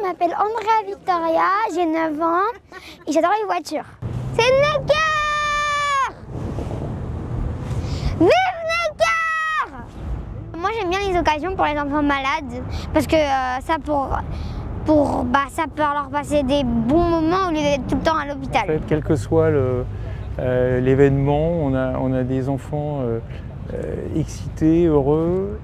m'appelle Andrea Victoria, j'ai 9 ans et j'adore les voitures. C'est Necker! Vive Necker! Moi j'aime bien les occasions pour les enfants malades parce que ça ça peut leur passer des bons moments au lieu d'être tout le temps à l'hôpital. En fait, quel que soit l'événement, on a des enfants excités, heureux.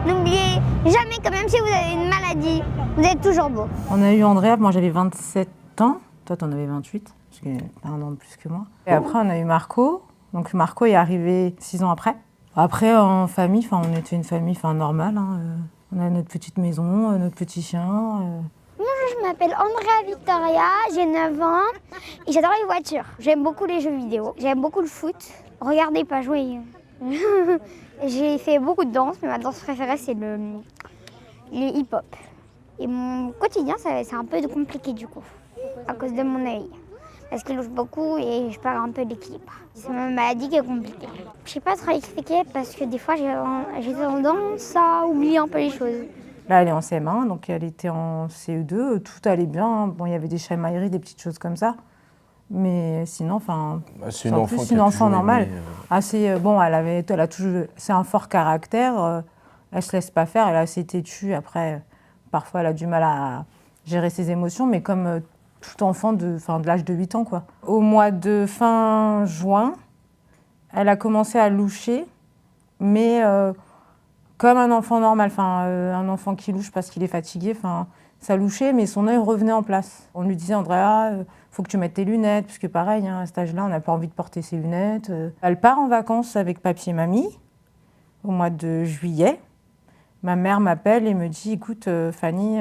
N'oubliez jamais que même si vous avez une maladie, vous êtes toujours beau. On a eu Andrea, moi j'avais 27 ans, toi t'en avais 28, parce que t'as un an de plus que moi. Et après on a eu Marco, donc Marco est arrivé 6 ans après. Après en famille, on était une famille normale, hein. On a notre petite maison, notre petit chien. Moi je m'appelle Andrea Victoria, j'ai 9 ans et j'adore les voitures. J'aime beaucoup les jeux vidéo, j'aime beaucoup le foot. Regardez, pas jouer. J'ai fait beaucoup de danse, mais ma danse préférée c'est le hip-hop. Et mon quotidien c'est un peu compliqué du coup, à cause de mon œil. Parce qu'il louche beaucoup et je perds un peu d'équilibre. C'est ma maladie qui est compliquée. Je ne sais pas trop expliquer parce que des fois j'ai tendance à oublier un peu les choses. Là elle est en CM1, donc elle était en CE2, tout allait bien. Bon, il y avait des chamailleries, des petites choses comme ça. Mais sinon, c'est une enfant normale. Aimé, Bon, elle a toujours, c'est un fort caractère. Elle se laisse pas faire. Elle est assez têtue. Après, parfois, elle a du mal à gérer ses émotions, mais comme tout enfant de l'âge de 8 ans, quoi. Au mois de fin juin, elle a commencé à loucher, mais comme un enfant normal, un enfant qui louche parce qu'il est fatigué. Ça louchait, mais son œil revenait en place. On lui disait, Andrea, faut que tu mettes tes lunettes, puisque pareil, hein, à cet âge-là, on n'a pas envie de porter ses lunettes. Elle part en vacances avec papy et mamie, au mois de juillet. Ma mère m'appelle et me dit, écoute, Fanny,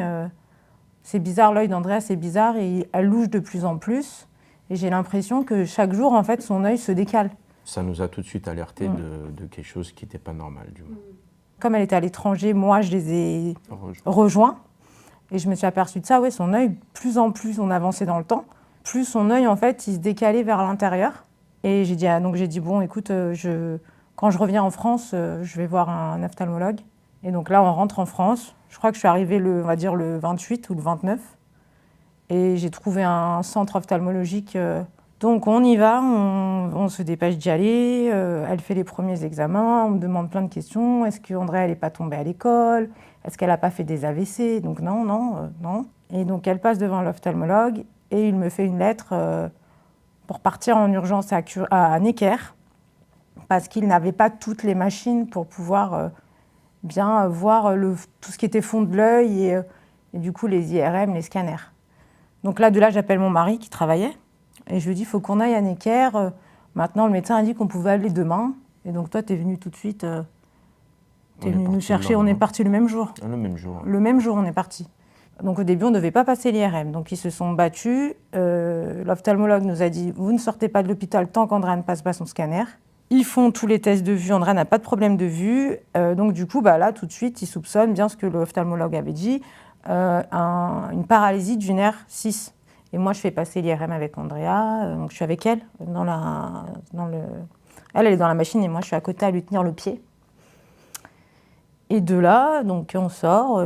c'est bizarre, l'œil d'Andrea, c'est bizarre, et elle louche de plus en plus. Et j'ai l'impression que chaque jour, en fait, son œil se décale. Ça nous a tout de suite alerté de quelque chose qui n'était pas normal, du moins. Comme elle était à l'étranger, moi, je les ai rejoints. Et je me suis aperçue de ça, ouais, son œil, plus en plus on avançait dans le temps, plus son œil, en fait, il se décalait vers l'intérieur. Et j'ai dit, bon, écoute, quand je reviens en France, je vais voir un ophtalmologue. Et donc là, on rentre en France. Je crois que je suis arrivée le 28 ou le 29. Et j'ai trouvé un centre ophtalmologique. Donc on y va, on se dépêche d'y aller. Elle fait les premiers examens, on me demande plein de questions. Est-ce qu'Andrea, elle n'est pas tombée à l'école ? Est-ce qu'elle n'a pas fait des AVC ? Donc non. Et donc elle passe devant l'ophtalmologue et il me fait une lettre pour partir en urgence à Necker parce qu'il n'avait pas toutes les machines pour pouvoir bien voir tout ce qui était fond de l'œil et du coup les IRM, les scanners. Donc là, j'appelle mon mari qui travaillait et je lui dis, il faut qu'on aille à Necker. Maintenant, le médecin a dit qu'on pouvait aller demain. Et donc toi, tu es venu tout de suite... Tu es venu nous chercher, on est parti le même jour. Le même jour. Le même jour, on est parti. Donc au début, on ne devait pas passer l'IRM. Donc ils se sont battus. L'ophtalmologue nous a dit, vous ne sortez pas de l'hôpital tant qu'Andrea ne passe pas son scanner. Ils font tous les tests de vue, Andrea n'a pas de problème de vue. Donc du coup, là, tout de suite, ils soupçonnent bien ce que l'ophtalmologue avait dit, une paralysie du nerf 6. Et moi, je fais passer l'IRM avec Andrea. Donc je suis avec elle. Elle est dans la machine et moi, je suis à côté à lui tenir le pied. Et de là, donc on sort,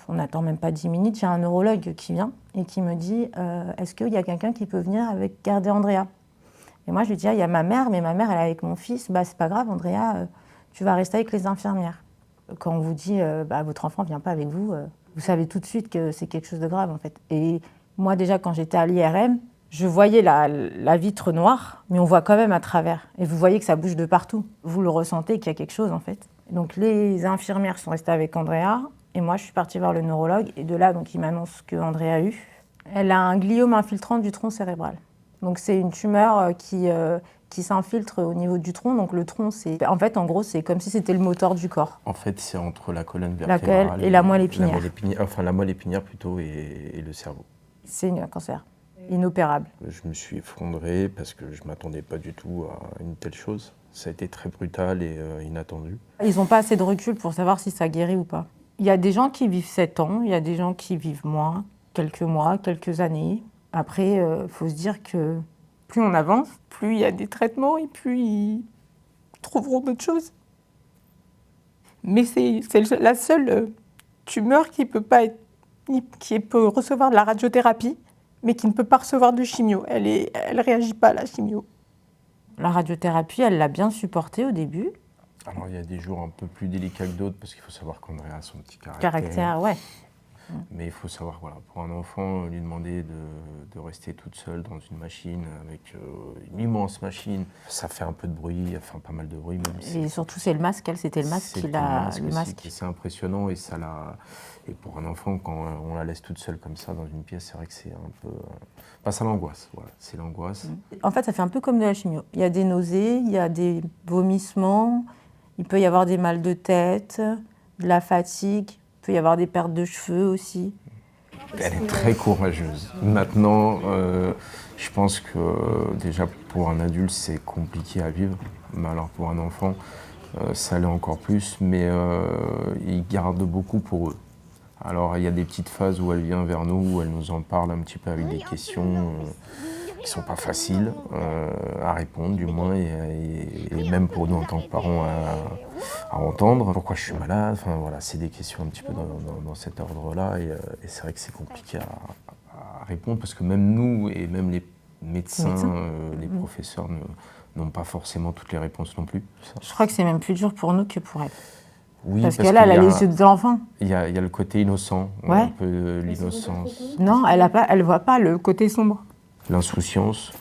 on n'attend même pas 10 minutes, j'ai un neurologue qui vient et qui me dit est-ce qu'il y a quelqu'un qui peut venir garder Andrea ? Et moi je lui dis il y a ma mère, mais ma mère elle est avec mon fils, c'est pas grave Andrea, tu vas rester avec les infirmières. Quand on vous dit votre enfant ne vient pas avec vous, vous savez tout de suite que c'est quelque chose de grave en fait. Et moi déjà quand j'étais à l'IRM, je voyais la vitre noire, mais on voit quand même à travers. Et vous voyez que ça bouge de partout. Vous le ressentez qu'il y a quelque chose en fait. Donc les infirmières sont restées avec Andrea et moi je suis partie voir le neurologue et de là donc il m'annonce que Andrea a eu. Elle a un gliome infiltrant du tronc cérébral. Donc c'est une tumeur qui s'infiltre au niveau du tronc. Donc le tronc en gros c'est comme si c'était le moteur du corps. En fait c'est entre la colonne vertébrale et la moelle épinière. La moelle épinière plutôt et le cerveau. C'est un cancer inopérable. Je me suis effondré parce que je ne m'attendais pas du tout à une telle chose. Ça a été très brutal et inattendu. Ils n'ont pas assez de recul pour savoir si ça guérit ou pas. Il y a des gens qui vivent 7 ans, il y a des gens qui vivent moins, quelques mois, quelques années. Après, il faut se dire que plus on avance, plus il y a des traitements et plus ils trouveront d'autres choses. Mais c'est la seule tumeur qui peut recevoir de la radiothérapie, mais qui ne peut pas recevoir de chimio. Elle réagit pas à la chimio. La radiothérapie, elle l'a bien supportée au début. Alors il y a des jours un peu plus délicats que d'autres parce qu'il faut savoir qu'Andrea a son petit caractère. Ouais. Mais il faut savoir, voilà, pour un enfant, lui demander de rester toute seule dans une machine avec une immense machine, ça fait un peu de bruit, enfin pas mal de bruit. Même et surtout c'est le masque, c'était le masque qui l'a... C'est impressionnant et ça l'a... Et pour un enfant, quand on la laisse toute seule comme ça dans une pièce, c'est vrai que c'est un peu... Enfin, ça l'angoisse, voilà, c'est l'angoisse. En fait, ça fait un peu comme de la chimio. Il y a des nausées, il y a des vomissements, il peut y avoir des mal de tête, de la fatigue. Il peut y avoir des pertes de cheveux aussi. Elle est très courageuse. Maintenant, je pense que déjà pour un adulte, c'est compliqué à vivre. Mais alors pour un enfant, ça l'est encore plus. Mais ils gardent beaucoup pour eux. Alors il y a des petites phases où elle vient vers nous, où elle nous en parle un petit peu avec des questions qui ne sont pas faciles à répondre, du moins, et même pour nous en tant que parents à entendre. Pourquoi je suis malade, enfin voilà, c'est des questions un petit peu dans cet ordre-là, et c'est vrai que c'est compliqué à répondre, parce que même nous, et même les médecins, les professeurs n'ont pas forcément toutes les réponses non plus. Ça. Je crois que c'est même plus dur pour nous que pour elle. Oui, parce qu'elle a les yeux de l'enfant. Il y a le côté innocent, un peu l'innocence. Non, elle voit pas le côté sombre. L'insouciance,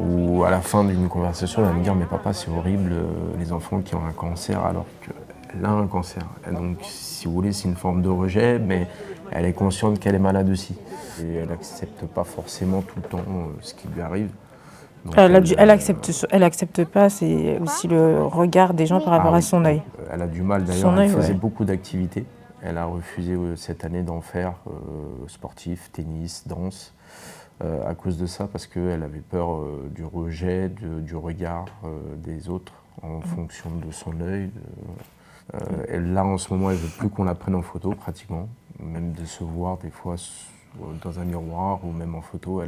où à la fin d'une conversation, elle va me dire « Mais papa, c'est horrible, les enfants qui ont un cancer alors qu'elle a un cancer. » Et donc, si vous voulez, c'est une forme de rejet, mais elle est consciente qu'elle est malade aussi. Et elle n'accepte pas forcément tout le temps ce qui lui arrive. Donc, elle accepte pas, c'est aussi le regard des gens par rapport à son œil. Elle a du mal, d'ailleurs, elle faisait beaucoup d'activités. Elle a refusé cette année d'en faire, sportif, tennis, danse. À cause de ça, parce qu'elle avait peur du rejet, du regard des autres en fonction de son œil. Là, en ce moment, elle ne veut plus qu'on la prenne en photo, pratiquement. Même de se voir des fois dans un miroir ou même en photo,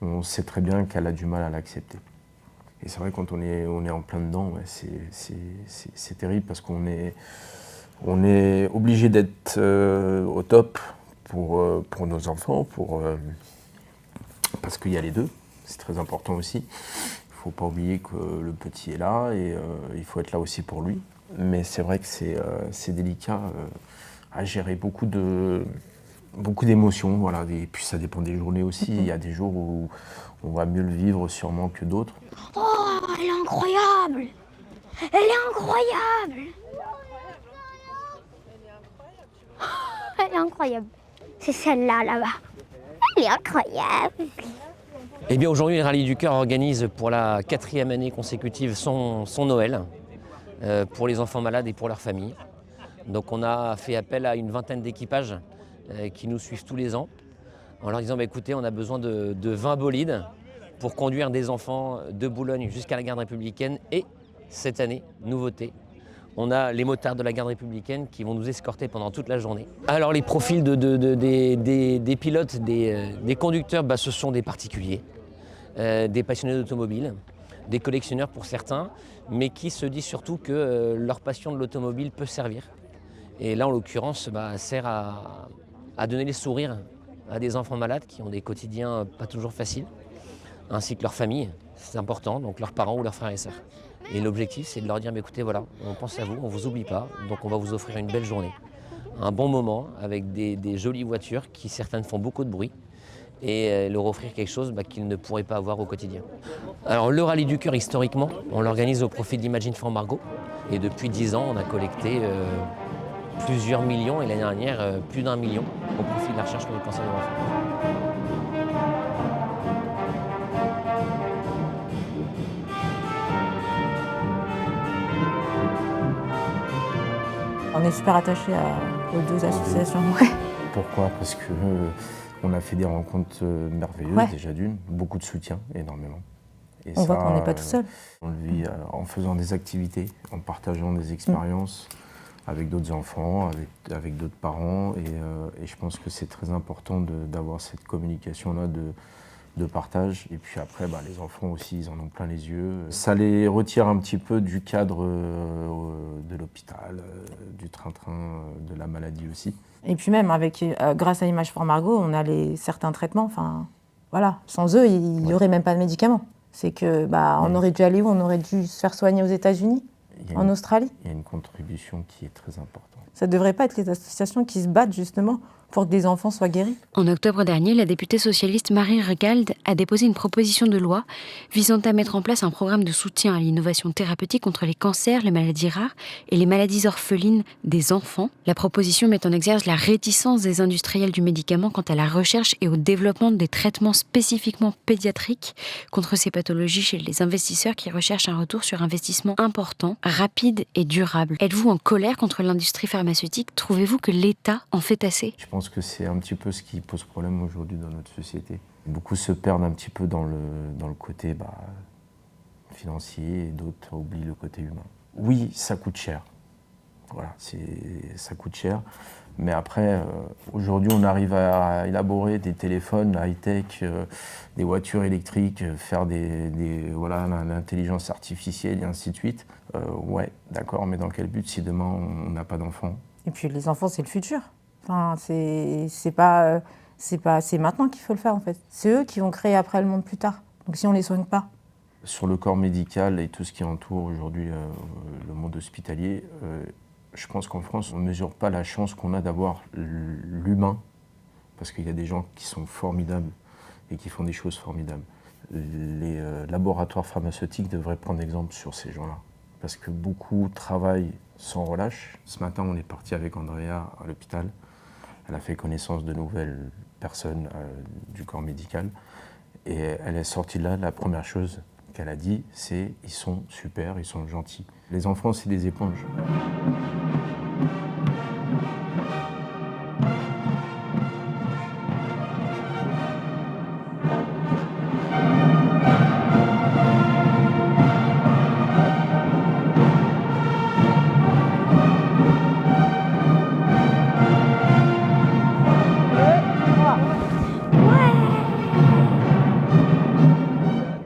on sait très bien qu'elle a du mal à l'accepter. Et c'est vrai, quand on est en plein dedans, ouais, c'est terrible parce qu'on est obligé d'être au top pour nos enfants, parce qu'il y a les deux, c'est très important aussi. Il ne faut pas oublier que le petit est là et il faut être là aussi pour lui. Mais c'est vrai que c'est délicat à gérer, beaucoup d'émotions. Voilà. Et puis ça dépend des journées aussi. Il y a des jours où on va mieux le vivre sûrement que d'autres. Oh, elle est incroyable! Elle est incroyable! Elle est incroyable. C'est celle-là, là-bas. Elle est incroyable! Eh bien aujourd'hui, le Rallye du Cœur organise pour la 4e année consécutive son Noël pour les enfants malades et pour leurs familles. Donc on a fait appel à une vingtaine d'équipages qui nous suivent tous les ans en leur disant écoutez, on a besoin de 20 bolides pour conduire des enfants de Boulogne jusqu'à la garde républicaine et cette année, nouveauté, on a les motards de la garde républicaine qui vont nous escorter pendant toute la journée. Alors les profils des pilotes, des conducteurs, ce sont des particuliers, des passionnés d'automobile, des collectionneurs pour certains, mais qui se disent surtout que leur passion de l'automobile peut servir. Et là, en l'occurrence, sert à donner les sourires à des enfants malades qui ont des quotidiens pas toujours faciles, ainsi que leur famille, c'est important, donc leurs parents ou leurs frères et sœurs. Et l'objectif, c'est de leur dire, écoutez, voilà, on pense à vous, on ne vous oublie pas, donc on va vous offrir une belle journée, un bon moment avec des jolies voitures qui certaines font beaucoup de bruit et leur offrir quelque chose qu'ils ne pourraient pas avoir au quotidien. Alors le Rallye du Cœur, historiquement, on l'organise au profit d'Imagine for Margot et depuis 10 ans, on a collecté plusieurs millions et l'année dernière, plus d'1 million au profit de la recherche contre le cancer de l'enfant. On est super attachés aux deux associations. Ouais. Pourquoi ? Parce qu'on a fait des rencontres merveilleuses, déjà d'une, beaucoup de soutien, énormément. Et on voit qu'on n'est pas tout seul. On le vit en faisant des activités, en partageant des expériences avec d'autres enfants, avec d'autres parents. Et je pense que c'est très important d'avoir cette communication-là, de partage. Et puis après, les enfants aussi, ils en ont plein les yeux. Ça les retire un petit peu du cadre de l'hôpital, du train-train, de la maladie aussi. Et puis même, grâce à Image for Margot, on a certains traitements. Enfin, voilà, sans eux, il n'y aurait même pas de médicaments. C'est que, on aurait dû aller où? On aurait dû se faire soigner aux États-Unis, en Australie. Il y a une contribution qui est très importante. Ça ne devrait pas être les associations qui se battent justement pour que des enfants soient guéris. En octobre dernier, la députée socialiste Marie Regald a déposé une proposition de loi visant à mettre en place un programme de soutien à l'innovation thérapeutique contre les cancers, les maladies rares et les maladies orphelines des enfants. La proposition met en exergue la réticence des industriels du médicament quant à la recherche et au développement des traitements spécifiquement pédiatriques contre ces pathologies chez les investisseurs qui recherchent un retour sur investissement important, rapide et durable. Êtes-vous en colère contre l'industrie pharmaceutique? Trouvez-vous que l'État en fait assez? Je pense que c'est un petit peu ce qui pose problème aujourd'hui dans notre société. Beaucoup se perdent un petit peu dans le côté financier et d'autres oublient le côté humain. Oui, ça coûte cher. Voilà, ça coûte cher. Mais après, aujourd'hui, on arrive à élaborer des téléphones high-tech, des voitures électriques, faire l'intelligence artificielle et ainsi de suite. Ouais, d'accord, mais dans quel but si demain on n'a pas d'enfants? Et puis les enfants, c'est le futur. Enfin, c'est maintenant qu'il faut le faire en fait. C'est eux qui vont créer après le monde plus tard. Donc si on les soigne pas. Sur le corps médical et tout ce qui entoure aujourd'hui le monde hospitalier, je pense qu'en France, on ne mesure pas la chance qu'on a d'avoir l'humain, parce qu'il y a des gens qui sont formidables et qui font des choses formidables. Les laboratoires pharmaceutiques devraient prendre exemple sur ces gens-là, parce que beaucoup travaillent sans relâche. Ce matin, on est parti avec Andrea à l'hôpital. Elle a fait connaissance de nouvelles personnes du corps médical. Et elle est sortie de là, la première chose qu'elle a dit, c'est « ils sont super, ils sont gentils ». Les enfants, c'est des éponges.